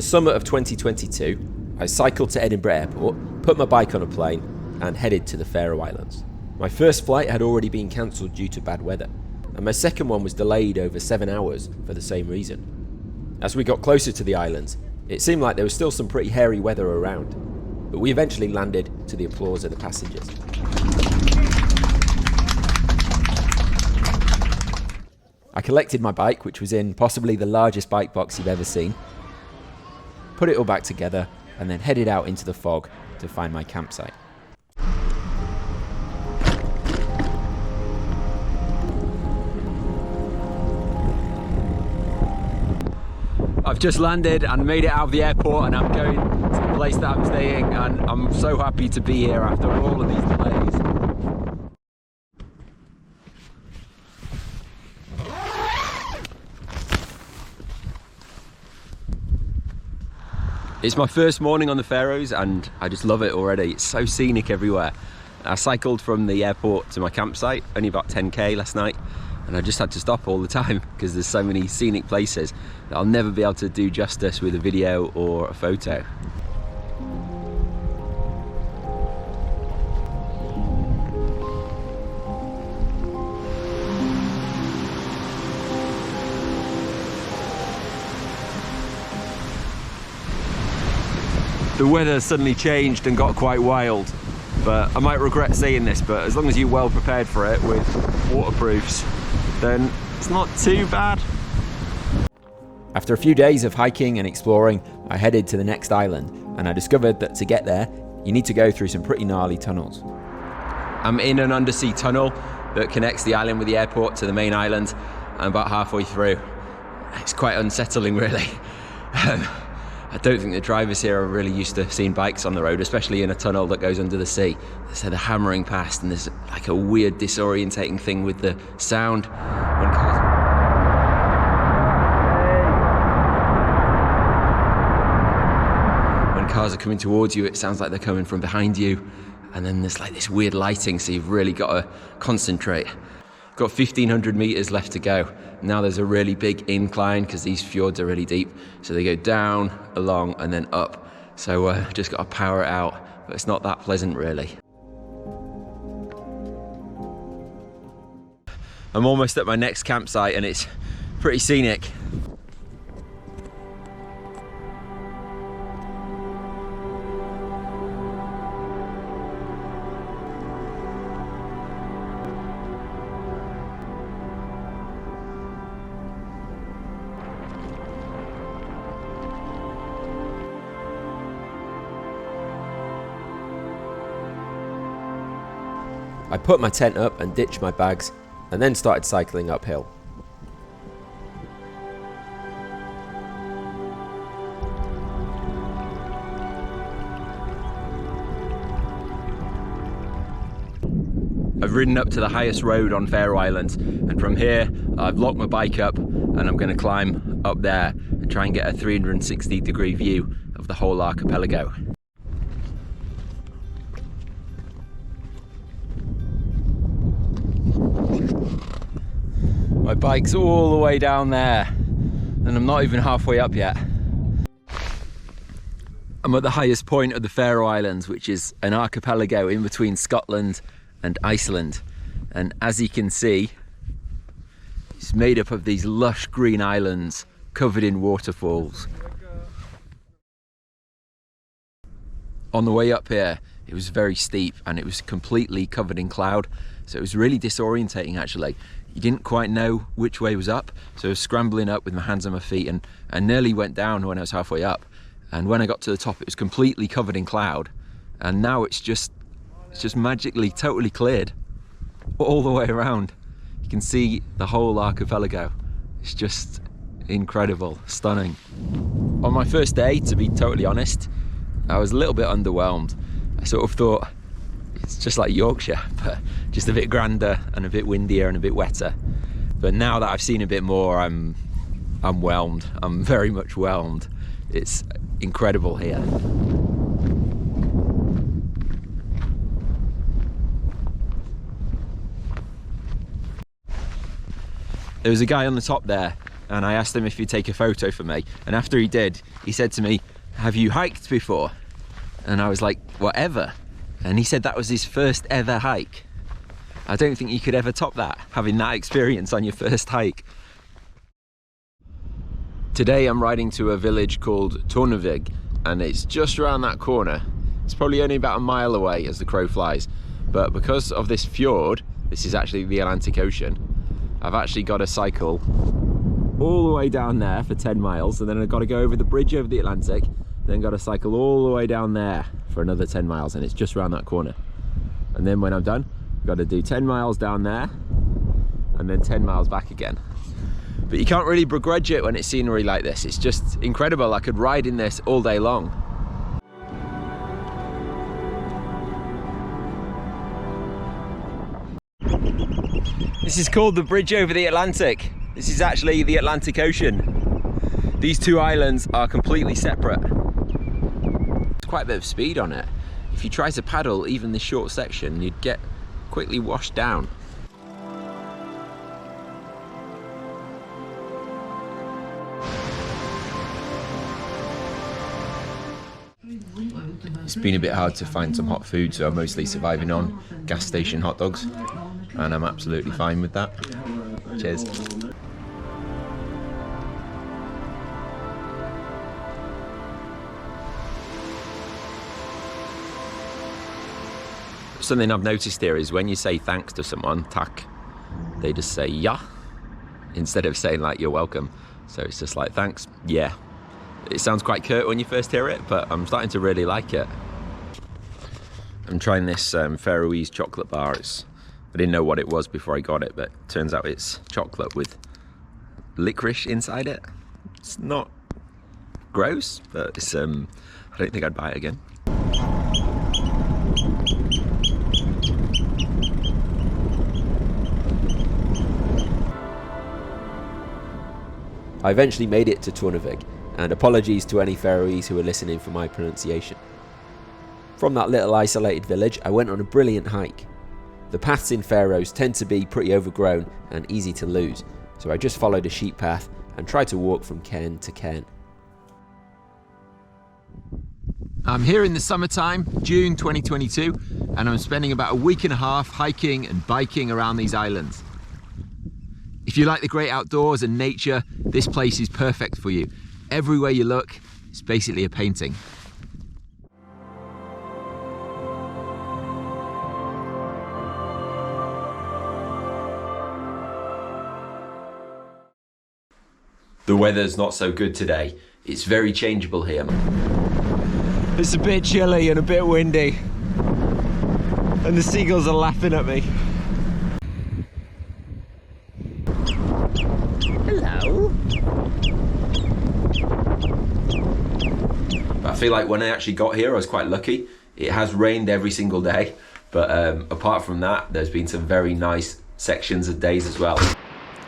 summer of 2022, I cycled to Edinburgh Airport, put my bike on a plane, and headed to the Faroe Islands. My first flight had already been cancelled due to bad weather, and my second one was delayed over 7 hours for the same reason. As we got closer to the islands, it seemed like there was still some pretty hairy weather around, but we eventually landed to the applause of the passengers. I collected my bike, which was in possibly the largest bike box you've ever seen, put it all back together, and then headed out into the fog to find my campsite. I've just landed and made it out of the airport, and I'm going to the place that I'm staying, and I'm so happy to be here after all of these delays. It's my first morning on the Faroes and I just love it already. It's so scenic everywhere. I cycled from the airport to my campsite, only about 10k last night, and I just had to stop all the time because there's so many scenic places that I'll never be able to do justice with a video or a photo. The weather suddenly changed and got quite wild, but I might regret saying this, but as long as you're well prepared for it with waterproofs, then it's not too bad. After a few days of hiking and exploring, I headed to the next island, and I discovered that to get there, you need to go through some pretty gnarly tunnels. I'm in an undersea tunnel that connects the island with the airport to the main island. I'm about halfway through. It's quite unsettling, really. I don't think the drivers here are really used to seeing bikes on the road, especially in a tunnel that goes under the sea. So they're hammering past, and there's like a weird disorientating thing with the sound. When cars are coming towards you, it sounds like they're coming from behind you. And then there's like this weird lighting, so you've really got to concentrate. Got 1,500 meters left to go. Now there's a really big incline because these fjords are really deep. So they go down, along, and then up. So just got to power it out, but it's not that pleasant really. I'm almost at my next campsite and it's pretty scenic. I put my tent up and ditched my bags, and then started cycling uphill. I've ridden up to the highest road on Faroe Islands, and from here I've locked my bike up and I'm going to climb up there and try and get a 360-degree view of the whole archipelago. My bike's all the way down there and I'm not even halfway up yet. I'm at the highest point of the Faroe Islands, which is an archipelago in between Scotland and Iceland. And as you can see, it's made up of these lush green islands covered in waterfalls. On the way up here, it was very steep and it was completely covered in cloud. So it was really disorientating actually. You didn't quite know which way was up. So I was scrambling up with my hands on my feet and nearly went down when I was halfway up. And when I got to the top, it was completely covered in cloud. And now it's just magically totally cleared all the way around. You can see the whole archipelago. It's just incredible, stunning. On my first day, to be totally honest, I was a little bit underwhelmed. I sort of thought it's just like Yorkshire, but just a bit grander and a bit windier and a bit wetter. But now that I've seen a bit more, I'm whelmed. I'm very much whelmed. It's incredible here. There was a guy on the top there and I asked him if he'd take a photo for me, and after he did, he said to me, "Have you hiked before?" And I was like, "Whatever." And he said that was his first ever hike. I don't think you could ever top that, having that experience on your first hike. Today I'm riding to a village called Tornevig, and it's just around that corner. It's probably only about a mile away as the crow flies, but because of this fjord, this is actually the Atlantic Ocean, I've actually got to cycle all the way down there for 10 miles, and then I've got to go over the bridge over the Atlantic, then got to cycle all the way down there for another 10 miles, and it's just around that corner. And then when I'm done, I've got to do 10 miles down there and then 10 miles back again. But you can't really begrudge it when it's scenery like this. It's just incredible. I could ride in this all day long. This is called the bridge over the Atlantic. This is actually the Atlantic Ocean. These two islands are completely separate. There's quite a bit of speed on it. If you try to paddle even this short section, you'd get quickly washed down. It's been a bit hard to find some hot food, so I'm mostly surviving on gas station hot dogs, and I'm absolutely fine with that. Cheers. Something I've noticed here is when you say thanks to someone, tack, they just say ja, instead of saying like you're welcome. So it's just like thanks, yeah. It sounds quite curt when you first hear it, but I'm starting to really like it. I'm trying this Faroese chocolate bar. I didn't know what it was before I got it, but it turns out it's chocolate with licorice inside it. It's not gross, but it's, I don't think I'd buy it again. I eventually made it to Tornevig, and apologies to any Faroese who are listening for my pronunciation. From that little isolated village, I went on a brilliant hike. The paths in Faroes tend to be pretty overgrown and easy to lose, so I just followed a sheep path and tried to walk from cairn to cairn. I'm here in the summertime, June 2022, and I'm spending about a week and a half hiking and biking around these islands. If you like the great outdoors and nature, this place is perfect for you. Everywhere you look, it's basically a painting. The weather's not so good today. It's very changeable here. It's a bit chilly and a bit windy, and the seagulls are laughing at me. Hello. I feel like when I actually got here, I was quite lucky. It has rained every single day, but apart from that, there's been some very nice sections of days as well.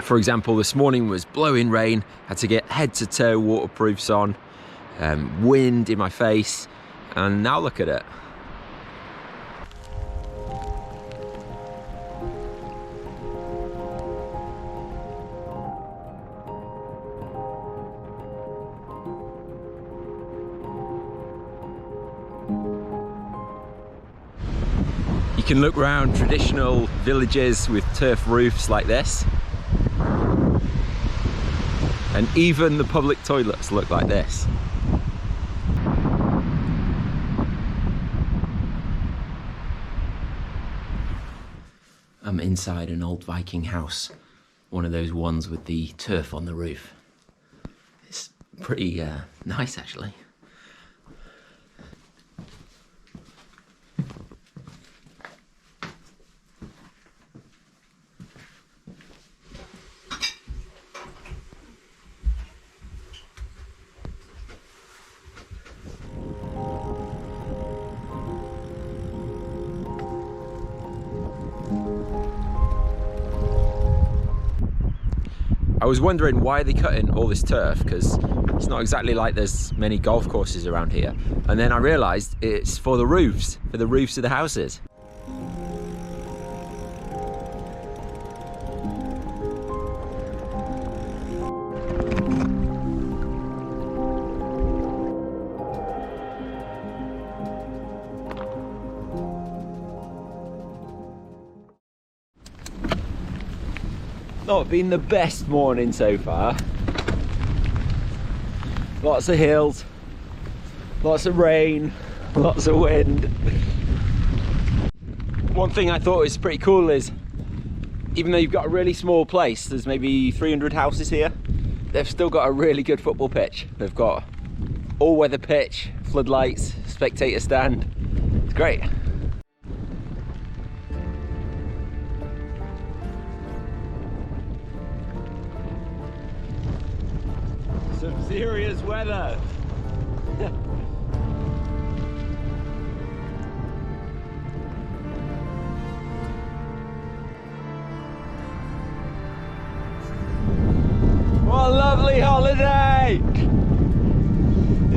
For example, this morning was blowing rain, had to get head to toe waterproofs on, wind in my face, and now look at it. You can look around traditional villages with turf roofs like this, and even the public toilets look like this. I'm inside an old Viking house, one of those ones with the turf on the roof. It's pretty nice actually. I was wondering why they're cutting all this turf, because it's not exactly like there's many golf courses around here. And then I realised it's for the roofs of the houses. Not been the best morning so far. Lots of hills, lots of rain, lots of wind. One thing I thought was pretty cool is, even though you've got a really small place, there's maybe 300 houses here, they've still got a really good football pitch. They've got all-weather pitch, floodlights, spectator stand. It's great. Some serious weather. What a lovely holiday!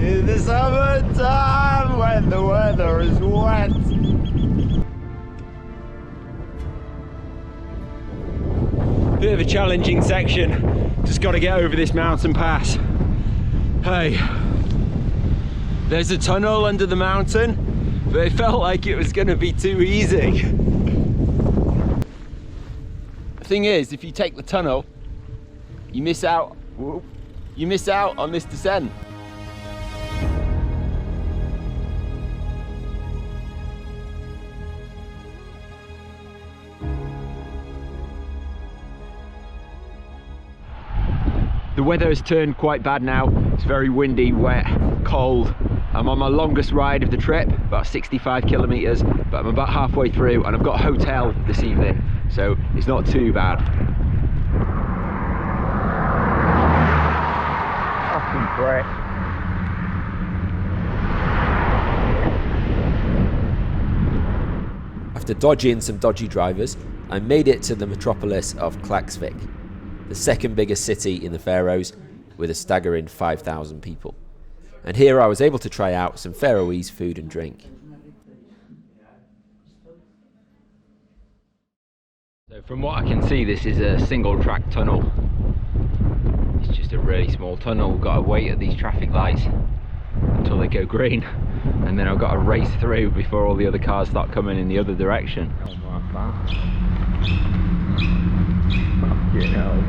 In the summertime when the weather is wet. Bit of a challenging section. Just got to get over this mountain pass. Hey, there's a tunnel under the mountain, but it felt like it was going to be too easy. The thing is, if you take the tunnel, you miss out on this descent. The weather has turned quite bad now. It's very windy, wet, cold. I'm on my longest ride of the trip, about 65 kilometers, but I'm about halfway through and I've got a hotel this evening, so it's not too bad. Fucking great. After dodging some dodgy drivers, I made it to the metropolis of Klaksvik, the second biggest city in the Faroes, with a staggering 5,000 people. And here I was able to try out some Faroese food and drink. So from what I can see, this is a single track tunnel. It's just a really small tunnel. We've got to wait at these traffic lights until they go green, and then I've got to race through before all the other cars start coming in the other direction. You know.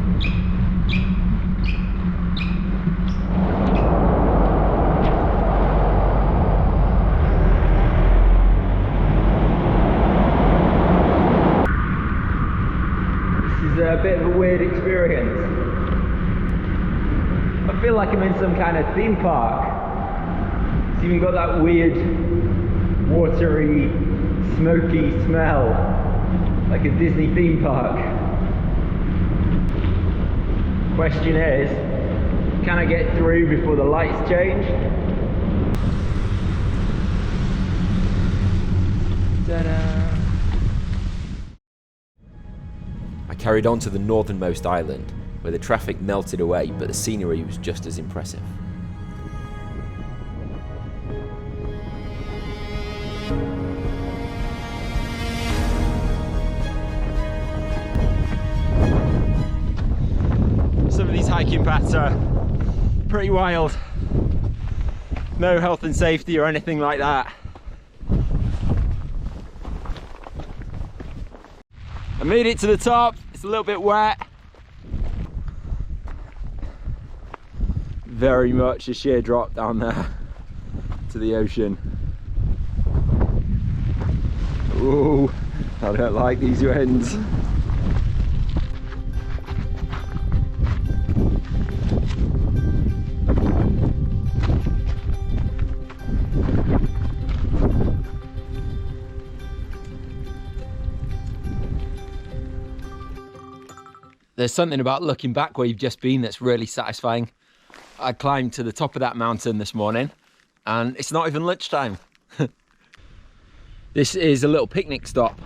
This is a bit of a weird experience. I feel like I'm in some kind of theme park. It's even got that weird, watery, smoky smell, like a Disney theme park. Question is, can I get through before the lights change? Ta-da! I carried on to the northernmost island, where the traffic melted away, but the scenery was just as impressive. Some of these hiking paths are pretty wild. No health and safety or anything like that. I made it to the top. It's a little bit wet. Very much a sheer drop down there to the ocean. Ooh, I don't like these winds. There's something about looking back where you've just been that's really satisfying. I climbed to the top of that mountain this morning and it's not even lunchtime. This is a little picnic stop,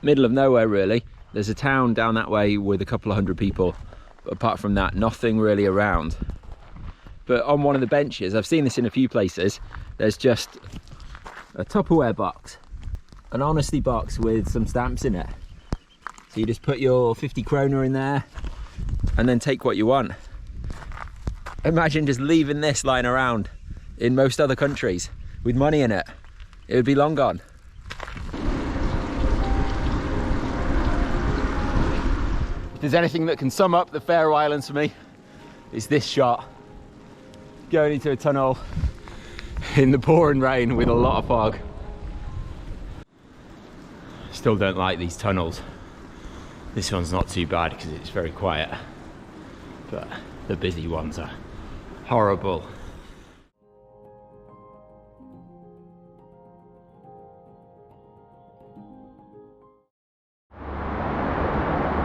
middle of nowhere really. There's a town down that way with a couple of hundred people, but apart from that, nothing really around. But on one of the benches, I've seen this in a few places, there's just a Tupperware box, an honesty box with some stamps in it. So you just put your 50 kroner in there and then take what you want. Imagine just leaving this lying around in most other countries with money in it. It would be long gone. If there's anything that can sum up the Faroe Islands for me, it's this shot. Going into a tunnel in the pouring rain with a lot of fog. Still don't like these tunnels. This one's not too bad because it's very quiet, but the busy ones are horrible.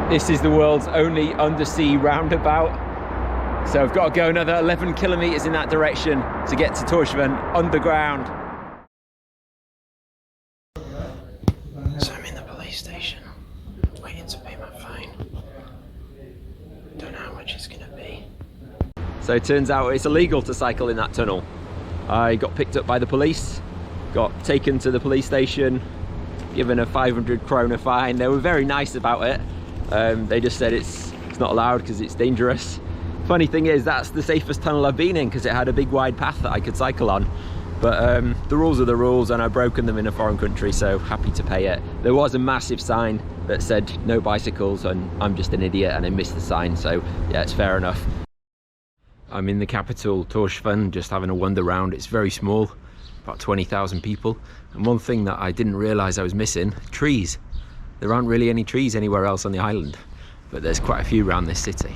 This is the world's only undersea roundabout. So I've got to go another 11 kilometers in that direction to get to Torshavn underground. So I'm in the police station, waiting to pay my fine. Don't know how much it's gonna be. So it turns out it's illegal to cycle in that tunnel. I got picked up by the police, got taken to the police station, given a 500 krona fine. They were very nice about it. They just said it's not allowed because it's dangerous. Funny thing is, that's the safest tunnel I've been in because it had a big wide path that I could cycle on. But the rules are the rules, and I've broken them in a foreign country, so happy to pay it. There was a massive sign that said no bicycles, and I'm just an idiot and I missed the sign, so yeah, it's fair enough. I'm in the capital, Torshavn, just having a wander around. It's very small, about 20,000 people. And one thing that I didn't realise I was missing, trees. There aren't really any trees anywhere else on the island, but there's quite a few around this city.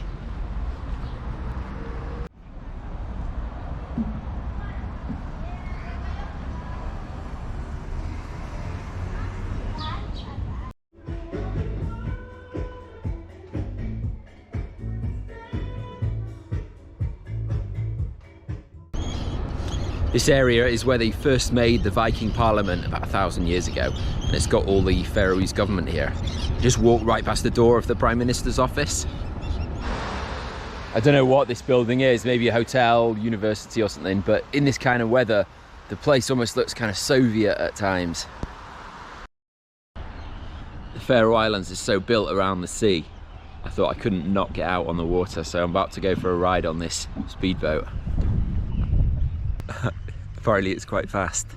This area is where they first made the Viking Parliament about 1,000 years ago, and it's got all the Faroese government here. Just walk right past the door of the Prime Minister's office. I don't know what this building is, maybe a hotel, university or something, but in this kind of weather, the place almost looks kind of Soviet at times. The Faroe Islands is so built around the sea, I thought I couldn't not get out on the water, so I'm about to go for a ride on this speedboat. Apparently it's quite fast.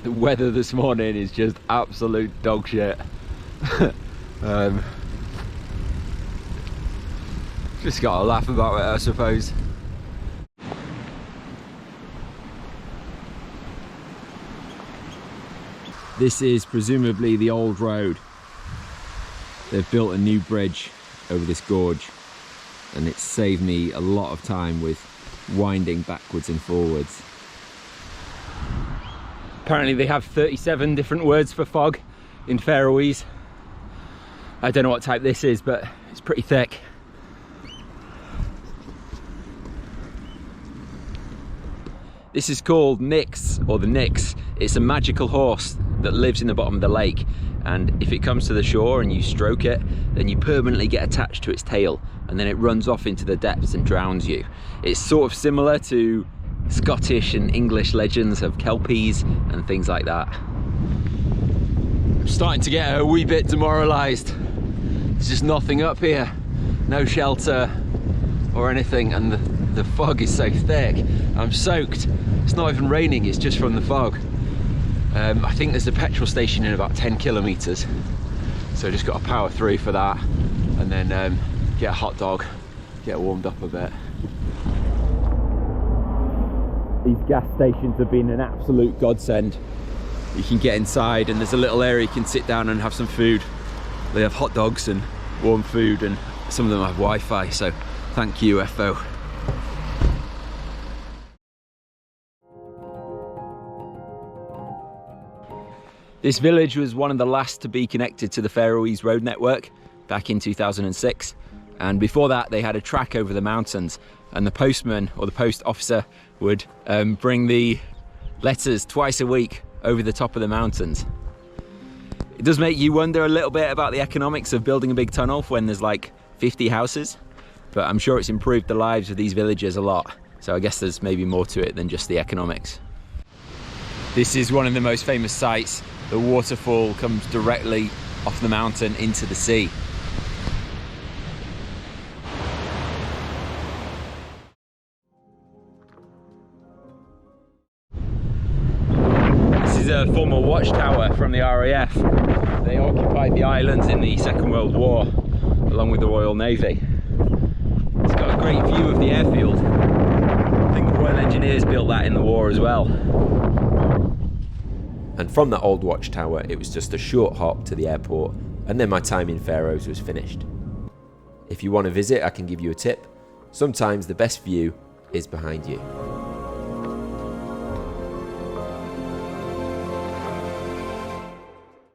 The weather this morning is just absolute dog shit. Just gotta laugh about it, I suppose. This is presumably the old road. They've built a new bridge over this gorge, and it's saved me a lot of time with winding backwards and forwards. Apparently they have 37 different words for fog in Faroese. I don't know what type this is, but it's pretty thick. This is called Nix, or the Nix. It's a magical horse that lives in the bottom of the lake, and if it comes to the shore and you stroke it, then you permanently get attached to its tail, and then it runs off into the depths and drowns you. It's sort of similar to Scottish and English legends of kelpies and things like that. I'm starting to get a wee bit demoralised. There's just nothing up here, no shelter or anything, and the fog is so thick. I'm soaked. It's not even raining, it's just from the fog. I think there's a petrol station in about 10 kilometres, so I just got to power through for that, and then get a hot dog, get warmed up a bit. These gas stations have been an absolute godsend. You can get inside and there's a little area you can sit down and have some food. They have hot dogs and warm food, and some of them have Wi-Fi, so thank you, UFO. This village was one of the last to be connected to the Faroese road network back in 2006. And before that, they had a track over the mountains, and the postman or the post officer would bring the letters twice a week over the top of the mountains. It does make you wonder a little bit about the economics of building a big tunnel when there's like 50 houses, but I'm sure it's improved the lives of these villagers a lot. So I guess there's maybe more to it than just the economics. This is one of the most famous sites. The waterfall comes directly off the mountain into the sea. This is a former watchtower from the RAF. They occupied the islands in the Second World War along with the Royal Navy. It's got a great view of the airfield. I think the Royal Engineers built that in the war as well. And from that old watchtower, it was just a short hop to the airport, and then my time in Faroes was finished. If you want to visit, I can give you a tip. Sometimes the best view is behind you.